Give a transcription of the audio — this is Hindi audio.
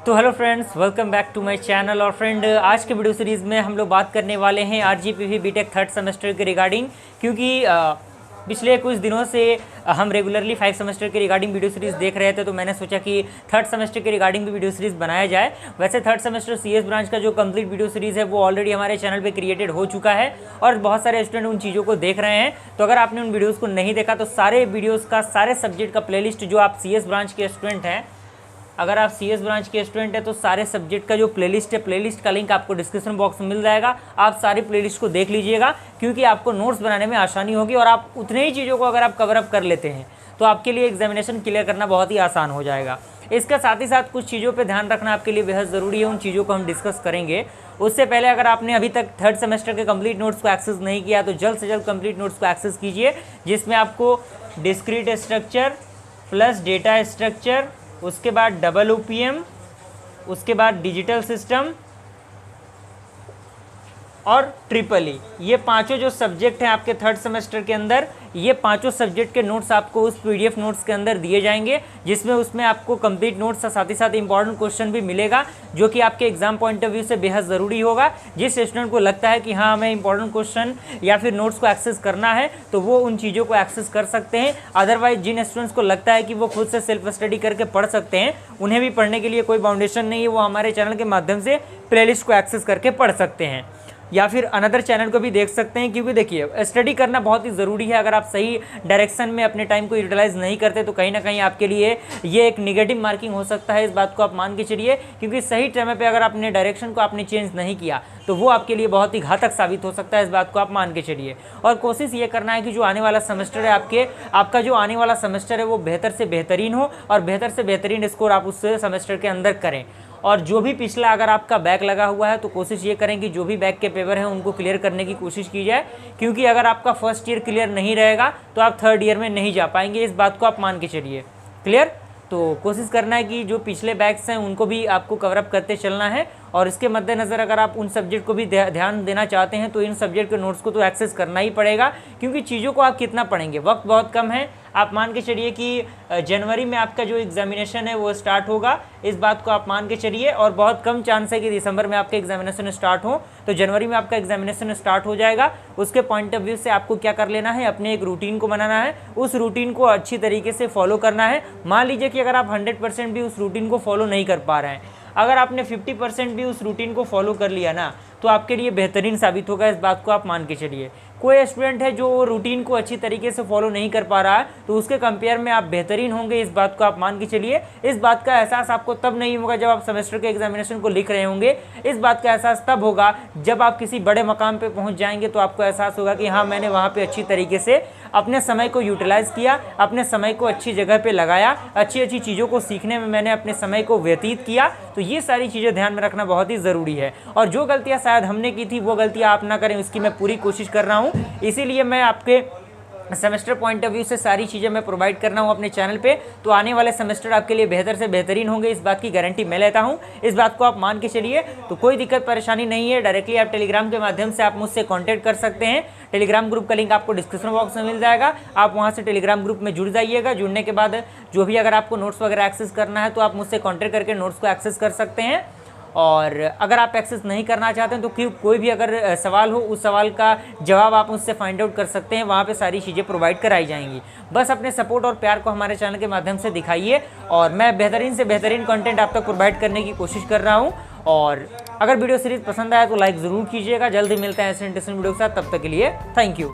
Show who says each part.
Speaker 1: तो hello friends, welcome back to my channel. और फ्रेंड, आज के वीडियो सीरीज़ में हम लोग बात करने वाले हैं आरजीपीवी बीटेक थर्ड सेमेस्टर के रिगार्डिंग, क्योंकि पिछले कुछ दिनों से हम रेगुलरली 5 सेमेस्टर के रिगार्डिंग वीडियो सीरीज़ देख रहे थे, तो मैंने सोचा कि थर्ड सेमेस्टर के रिगार्डिंग भी वीडियो सीरीज़ बनाया जाए। वैसे थर्ड सेमेस्टर सीएस ब्रांच का जो कंप्लीट वीडियो सीरीज़ है वो ऑलरेडी हमारे चैनल पे क्रिएटेड हो चुका है और बहुत सारे स्टूडेंट उन चीज़ों को देख रहे हैं। तो अगर आपने उन वीडियोज़ को नहीं देखा तो सारे वीडियोज़ का, सारे सब्जेक्ट का प्लेलिस्ट, जो आप सीएस ब्रांच के स्टूडेंट हैं, अगर आप सीएस ब्रांच के स्टूडेंट हैं तो सारे सब्जेक्ट का जो प्लेलिस्ट है, प्लेलिस्ट का लिंक आपको डिस्क्रिप्शन बॉक्स में मिल जाएगा। आप सारी प्लेलिस्ट को देख लीजिएगा, क्योंकि आपको नोट्स बनाने में आसानी होगी और आप उतने ही चीज़ों को अगर आप कवर अप कर लेते हैं तो आपके लिए एग्जामिनेशन क्लियर करना बहुत ही आसान हो जाएगा। इसका साथ ही साथ कुछ चीज़ों पर ध्यान रखना आपके लिए बेहद ज़रूरी है, उन चीज़ों को हम डिस्कस करेंगे। उससे पहले अगर आपने अभी तक थर्ड सेमेस्टर के कंप्लीट नोट्स को एक्सेस नहीं किया तो जल्द से जल्द कंप्लीट नोट्स को एक्सेस कीजिए, जिसमें आपको discrete structure plus data structure, उसके बाद डबल ओपीएम, उसके बाद डिजिटल सिस्टम और ट्रिपल ई, ये पांचों जो सब्जेक्ट हैं आपके थर्ड सेमेस्टर के अंदर, ये पांचों सब्जेक्ट के नोट्स आपको उस पीडीएफ नोट्स के अंदर दिए जाएंगे, जिसमें उसमें आपको कंप्लीट नोट्स साथ ही साथ इंपॉर्टेंट क्वेश्चन भी मिलेगा, जो कि आपके एग्जाम पॉइंट ऑफ व्यू से बेहद ज़रूरी होगा। जिस स्टूडेंट को लगता है कि हाँ, हमें इंपॉर्टेंट क्वेश्चन या फिर नोट्स को एक्सेस करना है तो वो उन चीज़ों को एक्सेस कर सकते हैं। अदरवाइज जिन स्टूडेंट्स को लगता है कि वो खुद से सेल्फ स्टडी करके पढ़ सकते हैं, उन्हें भी पढ़ने के लिए कोई बाउंडेशन नहीं है, वो हमारे चैनल के माध्यम से प्लेलिस्ट को एक्सेस करके पढ़ सकते हैं या फिर अनदर चैनल को भी देख सकते हैं। क्योंकि देखिए, स्टडी करना बहुत ही ज़रूरी है। अगर आप सही डायरेक्शन में अपने टाइम को यूटिलाइज़ नहीं करते तो कहीं ना कहीं आपके लिए ये एक नेगेटिव मार्किंग हो सकता है। इस बात को आप मान के चलिए, क्योंकि सही टाइम पे अगर आपने डायरेक्शन को आपने चेंज नहीं किया तो वो आपके लिए बहुत ही घातक साबित हो सकता है। इस बात को आप मान के चलिए और कोशिश ये करना है कि जो आने वाला सेमेस्टर है आपका जो आने वाला सेमेस्टर है वो बेहतर से बेहतरीन हो और बेहतर से बेहतरीन स्कोर आप उस सेमेस्टर के अंदर करें। और जो भी पिछला अगर आपका बैक लगा हुआ है तो कोशिश ये करें कि जो भी बैक के पेपर हैं उनको क्लियर करने की कोशिश की जाए, क्योंकि अगर आपका फर्स्ट ईयर क्लियर नहीं रहेगा तो आप थर्ड ईयर में नहीं जा पाएंगे। इस बात को आप मान के चलिए। क्लियर? तो कोशिश करना है कि जो पिछले बैक्स हैं उनको भी आपको कवर अप करते चलना है। और इसके मद्देनज़र अगर आप उन सब्जेक्ट को भी ध्यान देना चाहते हैं तो इन सब्जेक्ट के नोट्स को तो एक्सेस करना ही पड़ेगा, क्योंकि चीज़ों को आप कितना पढ़ेंगे, वक्त बहुत कम है। आप मान के चलिए कि जनवरी में आपका जो एग्जामिनेशन है वो स्टार्ट होगा, इस बात को आप मान के चलिए। और बहुत कम चांस है कि दिसंबर में आपका एग्जामिनेशन स्टार्ट हो, तो जनवरी में आपका एग्जामिनेशन स्टार्ट हो जाएगा। उसके पॉइंट ऑफ व्यू से आपको क्या कर लेना है, अपने एक रूटीन को बनाना है, उस रूटीन को अच्छी तरीके से फॉलो करना है। मान लीजिए कि अगर आप 100% भी उस रूटीन को फॉलो नहीं कर पा रहे हैं, अगर आपने 50% भी उस रूटीन को फॉलो कर लिया ना, तो आपके लिए बेहतरीन साबित होगा। इस बात को आप मान के चलिए। कोई स्टूडेंट है जो रूटीन को अच्छी तरीके से फॉलो नहीं कर पा रहा है तो उसके कंपेयर में आप बेहतरीन होंगे, इस बात को आप मान के चलिए। इस बात का एहसास आपको तब नहीं होगा जब आप सेमेस्टर के एग्जामिनेशन को लिख रहे होंगे, इस बात का एहसास तब होगा जब आप किसी बड़े मकाम पे पहुंच जाएंगे, तो आपको एहसास होगा कि हाँ, मैंने वहाँ पे अच्छी तरीके से अपने समय को यूटिलाइज़ किया, अपने समय को अच्छी जगह पे लगाया, अच्छी अच्छी चीज़ों को सीखने में मैंने अपने समय को व्यतीत किया। तो ये सारी चीज़ें ध्यान में रखना बहुत ही ज़रूरी है। और जो गलतियाँ शायद हमने की थी वो गलतियाँ आप ना करें, इसकी मैं पूरी कोशिश कर रहा हूँ। इसीलिए मैं आपके सेमेस्टर पॉइंट ऑफ व्यू से सारी चीज़ें मैं प्रोवाइड कर रहा हूँ अपने चैनल पे। तो आने वाले सेमेस्टर आपके लिए बेहतर से बेहतरीन होंगे, इस बात की गारंटी मैं लेता हूँ। इस बात को आप मान के चलिए। तो कोई दिक्कत परेशानी नहीं है, डायरेक्टली आप टेलीग्राम के माध्यम से आप मुझसे कांटेक्ट कर सकते हैं। टेलीग्राम ग्रुप का लिंक आपको डिस्क्रिप्शन बॉक्स में मिल जाएगा, आप वहाँ से टेलीग्राम ग्रुप में जुड़ जाइएगा। जुड़ने के बाद जो भी अगर आपको नोट्स वगैरह एक्सेस करना है तो आप मुझसे कॉन्टेक्ट करके नोट्स को एक्सेस कर सकते हैं। और अगर आप एक्सेस नहीं करना चाहते हैं तो कोई भी अगर सवाल हो, उस सवाल का जवाब आप मुझसे फाइंड आउट कर सकते हैं, वहाँ पे सारी चीज़ें प्रोवाइड कराई जाएंगी। बस अपने सपोर्ट और प्यार को हमारे चैनल के माध्यम से दिखाइए और मैं बेहतरीन से बेहतरीन कंटेंट आप तक प्रोवाइड करने की कोशिश कर रहा हूँ। और अगर वीडियो सीरीज़ पसंद आया तो लाइक ज़रूर कीजिएगा। जल्दी मिलते हैं ऐसे इंटरेस्टिंग वीडियो के साथ, तब तक के लिए थैंक यू।